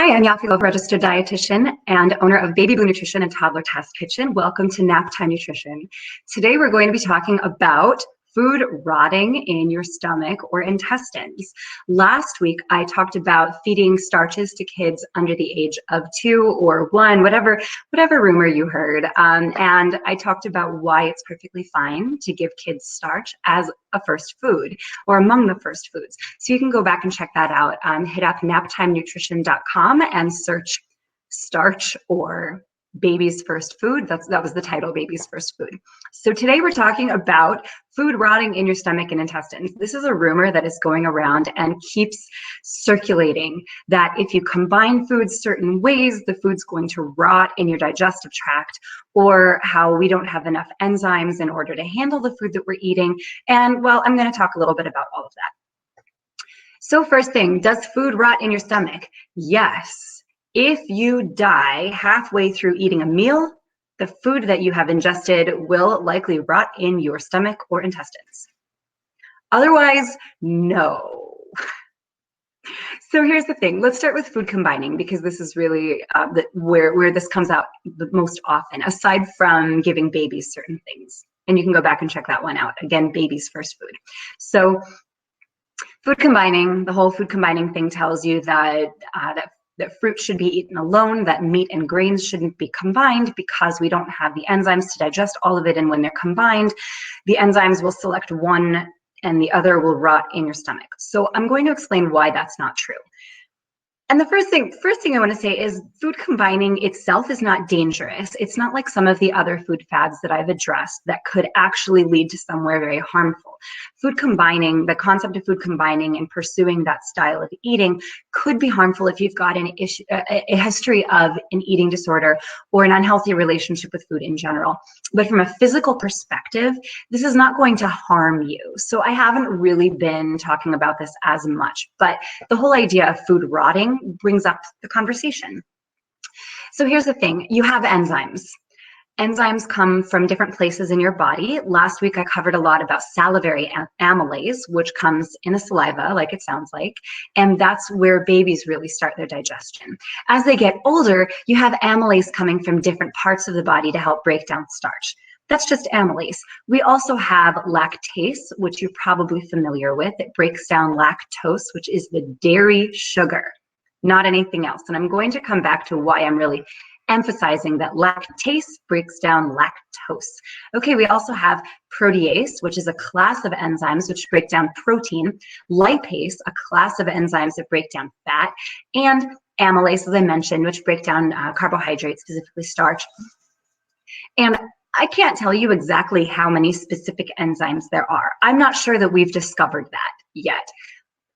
Hi, I'm Yaffi Lvova, registered dietitian and owner of Baby Blue Nutrition and Toddler Test Kitchen. Welcome to Nap Time Nutrition. Today we're going to be talking about food rotting in your stomach or intestines. Last week I talked about feeding starches to kids under the age of 2 or 1, whatever rumor you heard, and I talked about why it's perfectly fine to give kids starch as a first food or among the first foods. So you can go back and check that out. Hit up naptimenutrition.com and search starch or baby's first food. That was the title, baby's first food. So today we're talking about food rotting in your stomach and intestines. This is a rumor that is going around and keeps circulating that if you combine foods certain ways, the food's going to rot in your digestive tract, or how we don't have enough enzymes in order to handle the food that we're eating. And well, I'm going to talk a little bit about all of that. So first thing, does food rot in your stomach? Yes. If you die halfway through eating a meal, the food that you have ingested will likely rot in your stomach or intestines. Otherwise, no. So here's the thing. Let's start with food combining, because this is really where this comes out the most often, aside from giving babies certain things. And you can go back and check that one out. Again, baby's first food. So food combining, the whole food combining thing tells you that that fruit should be eaten alone, that meat and grains shouldn't be combined because we don't have the enzymes to digest all of it. And when they're combined, the enzymes will select one and the other will rot in your stomach. So I'm going to explain why that's not true. And the first thing I want to say is food combining itself is not dangerous. It's not like some of the other food fads that I've addressed that could actually lead to somewhere very harmful. Food combining, the concept of food combining and pursuing that style of eating could be harmful if you've got a history of an eating disorder or an unhealthy relationship with food in general. But from a physical perspective, this is not going to harm you. So I haven't really been talking about this as much, but the whole idea of food rotting brings up the conversation. So here's the thing, you have enzymes. Enzymes come from different places in your body. Last week I covered a lot about salivary amylase, which comes in the saliva, like it sounds like, and that's where babies really start their digestion. As they get older, you have amylase coming from different parts of the body to help break down starch. That's just amylase. We also have lactase, which you're probably familiar with. It breaks down lactose, which is the dairy sugar, not anything else. And I'm going to come back to why I'm really emphasizing that lactase breaks down lactose. Okay, we also have protease, which is a class of enzymes which break down protein, lipase, a class of enzymes that break down fat, and amylase, as I mentioned, which break down carbohydrates, specifically starch. And I can't tell you exactly how many specific enzymes there are. I'm not sure that we've discovered that yet.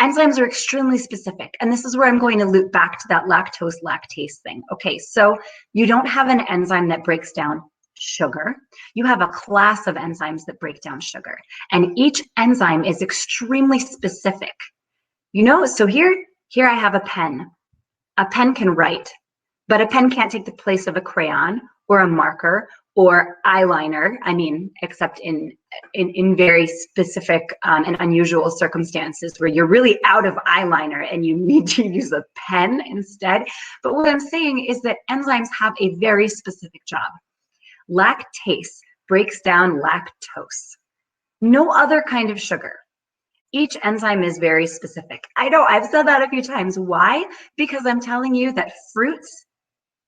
Enzymes are extremely specific, and this is where I'm going to loop back to that lactose lactase thing. Okay, so you don't have an enzyme that breaks down sugar. You have a class of enzymes that break down sugar, and each enzyme is extremely specific. You know, so here I have a pen. A pen can write, but a pen can't take the place of a crayon or a marker or eyeliner. I mean, except in very specific and unusual circumstances where you're really out of eyeliner and you need to use a pen instead. But what I'm saying is that enzymes have a very specific job. Lactase breaks down lactose. No other kind of sugar. Each enzyme is very specific. I know I've said that a few times. Why? Because I'm telling you that fruits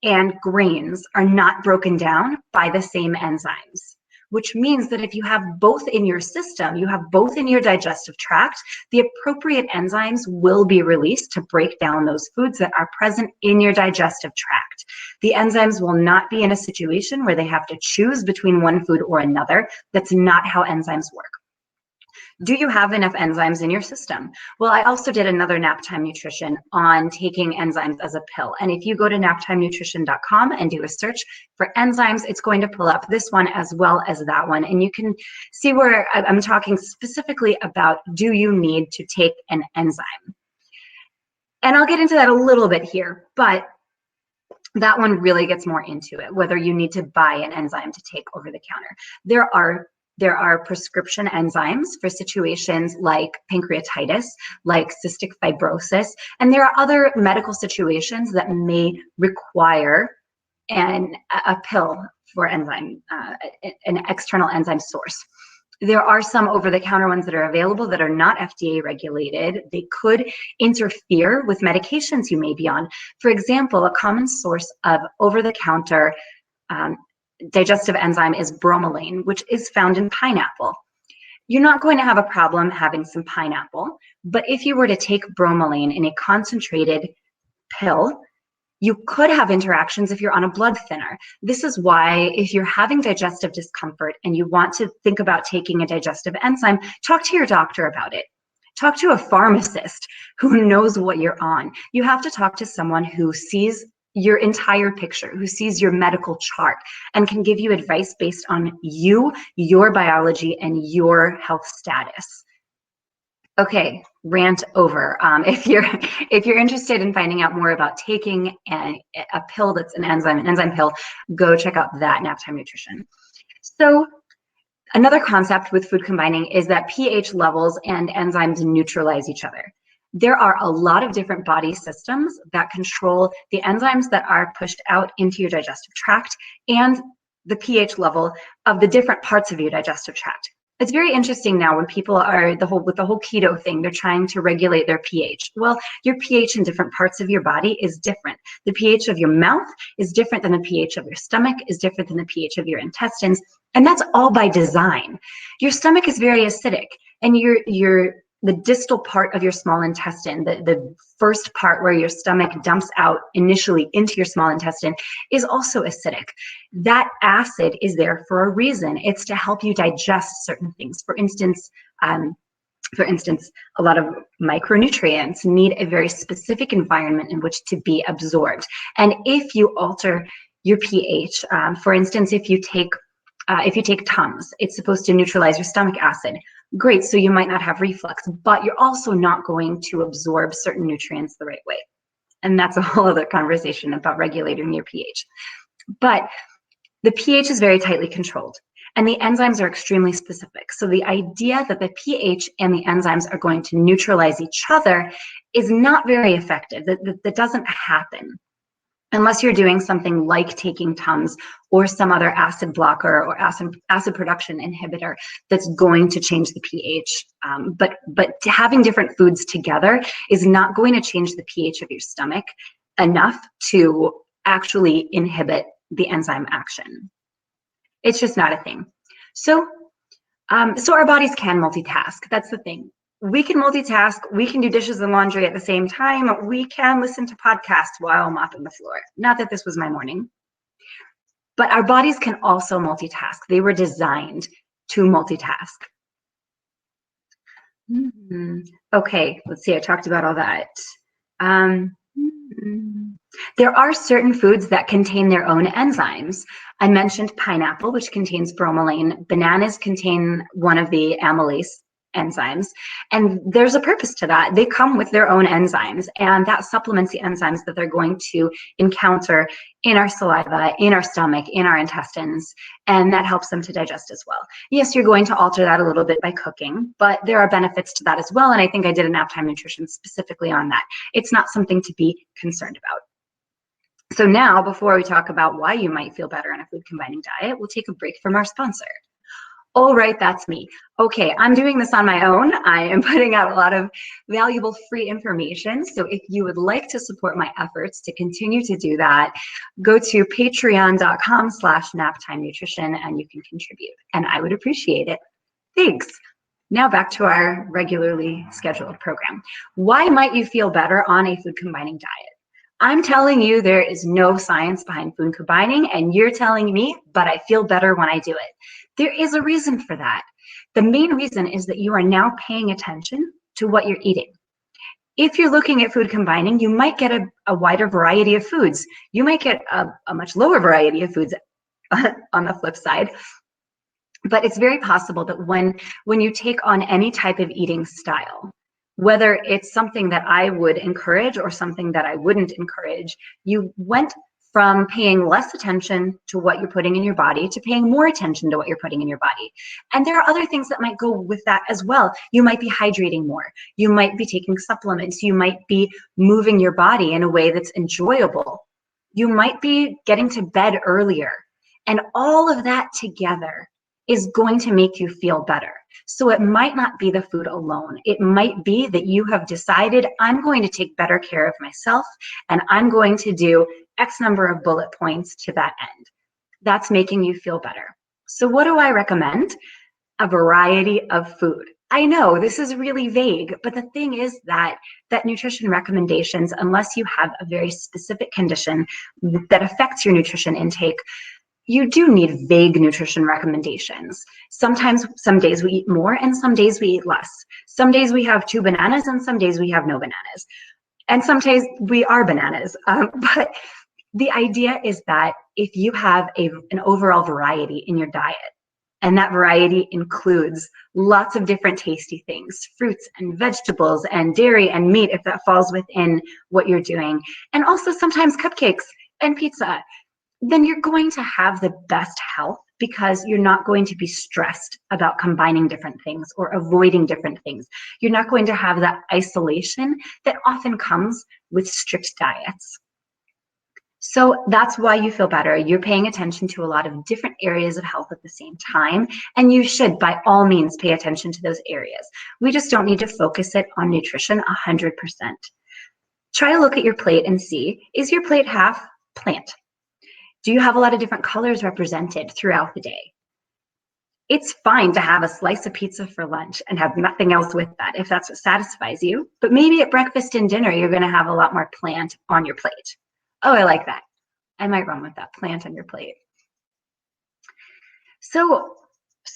and grains are not broken down by the same enzymes, which means that if you have both in your system, you have both in your digestive tract, the appropriate enzymes will be released to break down those foods that are present in your digestive tract. The enzymes will not be in a situation where they have to choose between one food or another. That's not how enzymes work. Do you have enough enzymes in your system? Well, I also did another Nap Time Nutrition on taking enzymes as a pill. And if you go to naptimenutrition.com and do a search for enzymes, it's going to pull up this one as well as that one. And you can see where I'm talking specifically about, do you need to take an enzyme? And I'll get into that a little bit here, but that one really gets more into it, whether you need to buy an enzyme to take over the counter. There are There are prescription enzymes for situations like pancreatitis, like cystic fibrosis, and there are other medical situations that may require a pill for enzyme, an external enzyme source. There are some over-the-counter ones that are available that are not FDA regulated. They could interfere with medications you may be on. For example, a common source of over-the-counter digestive enzyme is bromelain, which is found in pineapple. You're not going to have a problem having some pineapple, but if you were to take bromelain in a concentrated pill, you could have interactions if you're on a blood thinner. This is why if you're having digestive discomfort and you want to think about taking a digestive enzyme, talk to your doctor about it. Talk to a pharmacist who knows what you're on. You have to talk to someone who sees your entire picture, who sees your medical chart and can give you advice based on you, your biology, and your health status. Okay, rant over. If you're interested in finding out more about taking a pill that's an enzyme pill, go check out that Naptime Nutrition. So another concept with food combining is that pH levels and enzymes neutralize each other. There are a lot of different body systems that control the enzymes that are pushed out into your digestive tract and the pH level of the different parts of your digestive tract. It's very interesting now when people are with the whole keto thing, they're trying to regulate their pH. Well, your pH in different parts of your body is different. The pH of your mouth is different than the pH of your stomach, is different than the pH of your intestines, and that's all by design. Your stomach is very acidic, and the distal part of your small intestine, the first part where your stomach dumps out initially into your small intestine, is also acidic. That acid is there for a reason. It's to help you digest certain things. For instance, a lot of micronutrients need a very specific environment in which to be absorbed. And if you alter your pH, for instance, if you take Tums, it's supposed to neutralize your stomach acid. Great, so you might not have reflux, but you're also not going to absorb certain nutrients the right way. And that's a whole other conversation about regulating your pH. But the pH is very tightly controlled, and the enzymes are extremely specific. So the idea that the pH and the enzymes are going to neutralize each other is not very effective. That doesn't happen unless you're doing something like taking Tums or some other acid blocker or acid production inhibitor that's going to change the pH. But having different foods together is not going to change the pH of your stomach enough to actually inhibit the enzyme action. It's just not a thing. So our bodies can multitask. That's the thing. We can multitask. We can do dishes and laundry at the same time. We can listen to podcasts while mopping the floor. Not that this was my morning. But our bodies can also multitask. They were designed to multitask. Okay, let's see. I talked about all that. There are certain foods that contain their own enzymes. I mentioned pineapple, which contains bromelain. Bananas contain one of the amylase enzymes, and there's a purpose to that. They come with their own enzymes, and that supplements the enzymes that they're going to encounter in our saliva, in our stomach, in our intestines, and that helps them to digest as well. Yes, you're going to alter that a little bit by cooking, but there are benefits to that as well, and I think I did a Naptime Nutrition specifically on that. It's not something to be concerned about. So now, before we talk about why you might feel better on a food combining diet, we'll take a break from our sponsor. All right, that's me. Okay, I'm doing this on my own. I am putting out a lot of valuable free information. So if you would like to support my efforts to continue to do that, go to patreon.com/Naptime Nutrition and you can contribute. And I would appreciate it. Thanks. Now back to our regularly scheduled program. Why might you feel better on a food combining diet? I'm telling you there is no science behind food combining, and you're telling me, but I feel better when I do it. There is a reason for that. The main reason is that you are now paying attention to what you're eating. If you're looking at food combining, you might get a wider variety of foods. You might get a much lower variety of foods on the flip side. But it's very possible that when you take on any type of eating style, whether it's something that I would encourage or something that I wouldn't encourage, you went from paying less attention to what you're putting in your body to paying more attention to what you're putting in your body. And there are other things that might go with that as well. You might be hydrating more. You might be taking supplements. You might be moving your body in a way that's enjoyable. You might be getting to bed earlier. And all of that together is going to make you feel better. So it might not be the food alone. It might be that you have decided, I'm going to take better care of myself, and I'm going to do X number of bullet points to that end. That's making you feel better. So what do I recommend? A variety of food. I know this is really vague, but the thing is that nutrition recommendations, unless you have a very specific condition that affects your nutrition intake, you do need vague nutrition recommendations. Sometimes, some days we eat more and some days we eat less. Some days we have 2 bananas and some days we have no bananas. And some days we are bananas. But the idea is that if you have an overall variety in your diet, and that variety includes lots of different tasty things, fruits and vegetables and dairy and meat, if that falls within what you're doing, and also sometimes cupcakes and pizza, then you're going to have the best health because you're not going to be stressed about combining different things or avoiding different things. You're not going to have that isolation that often comes with strict diets. So that's why you feel better. You're paying attention to a lot of different areas of health at the same time, and you should, by all means, pay attention to those areas. We just don't need to focus it on nutrition 100%. Try to look at your plate and see, is your plate half plant? Do you have a lot of different colors represented throughout the day? It's fine to have a slice of pizza for lunch and have nothing else with that if that's what satisfies you. But maybe at breakfast and dinner, you're going to have a lot more plant on your plate. Oh, I like that. I might run with that, plant on your plate. So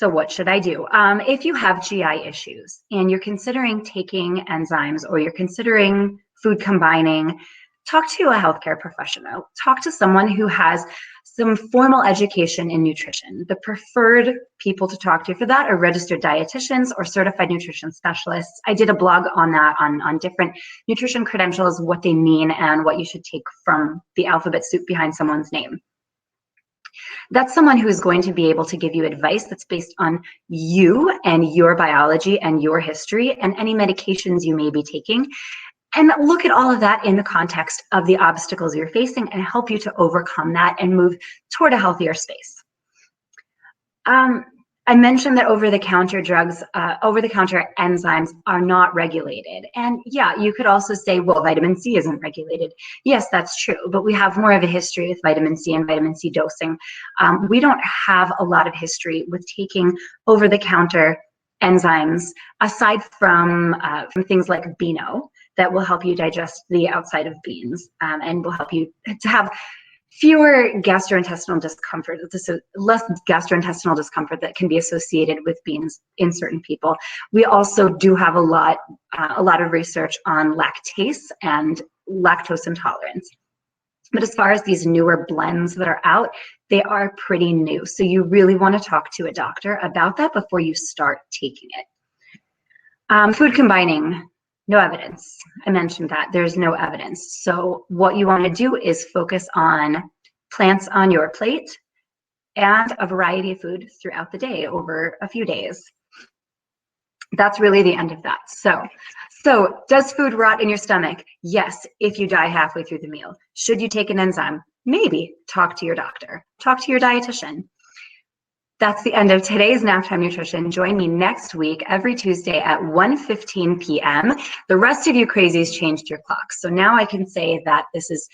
what should I do? If you have GI issues and you're considering taking enzymes or you're considering food combining, talk to a healthcare professional. Talk to someone who has some formal education in nutrition. The preferred people to talk to for that are registered dietitians or certified nutrition specialists. I did a blog on that, on different nutrition credentials, what they mean, and what you should take from the alphabet soup behind someone's name. That's someone who is going to be able to give you advice that's based on you and your biology and your history and any medications you may be taking. And look at all of that in the context of the obstacles you're facing and help you to overcome that and move toward a healthier space. I mentioned that over-the-counter drugs, over-the-counter enzymes are not regulated. And yeah, you could also say, well, vitamin C isn't regulated. Yes, that's true, but we have more of a history with vitamin C and vitamin C dosing. We don't have a lot of history with taking over-the-counter enzymes, aside from things like Beano, that will help you digest the outside of beans and will help you to have fewer gastrointestinal discomfort, less gastrointestinal discomfort that can be associated with beans in certain people. We also do have a lot of research on lactase and lactose intolerance. But as far as these newer blends that are out, they are pretty new. So you really want to talk to a doctor about that before you start taking it. Food combining. No evidence. I mentioned that there's no evidence. So what you want to do is focus on plants on your plate and a variety of food throughout the day over a few days. That's really the end of that. So does food rot in your stomach? Yes, if you die halfway through the meal. Should you take an enzyme? Maybe. Talk to your doctor. Talk to your dietitian. That's the end of today's Naptime Nutrition. Join me next week, every Tuesday at 1:15 p.m. The rest of you crazies changed your clocks. So now I can say that this is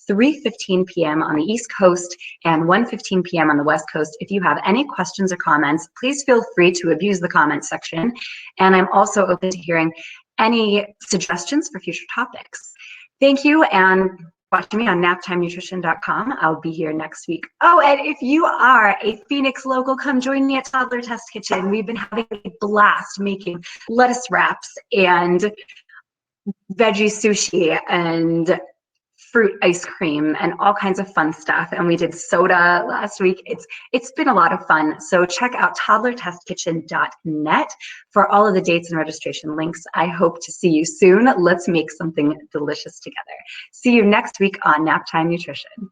3:15 p.m. on the East Coast and 1:15 p.m. on the West Coast. If you have any questions or comments, please feel free to abuse the comment section. And I'm also open to hearing any suggestions for future topics. Thank you, and watch me on naptimenutrition.com. I'll be here next week. Oh, and if you are a Phoenix local, come join me at Toddler Test Kitchen. We've been having a blast making lettuce wraps and veggie sushi and fruit ice cream and all kinds of fun stuff. And we did soda last week. It's been a lot of fun. So check out toddlertestkitchen.net for all of the dates and registration links. I hope to see you soon. Let's make something delicious together. See you next week on Naptime Nutrition.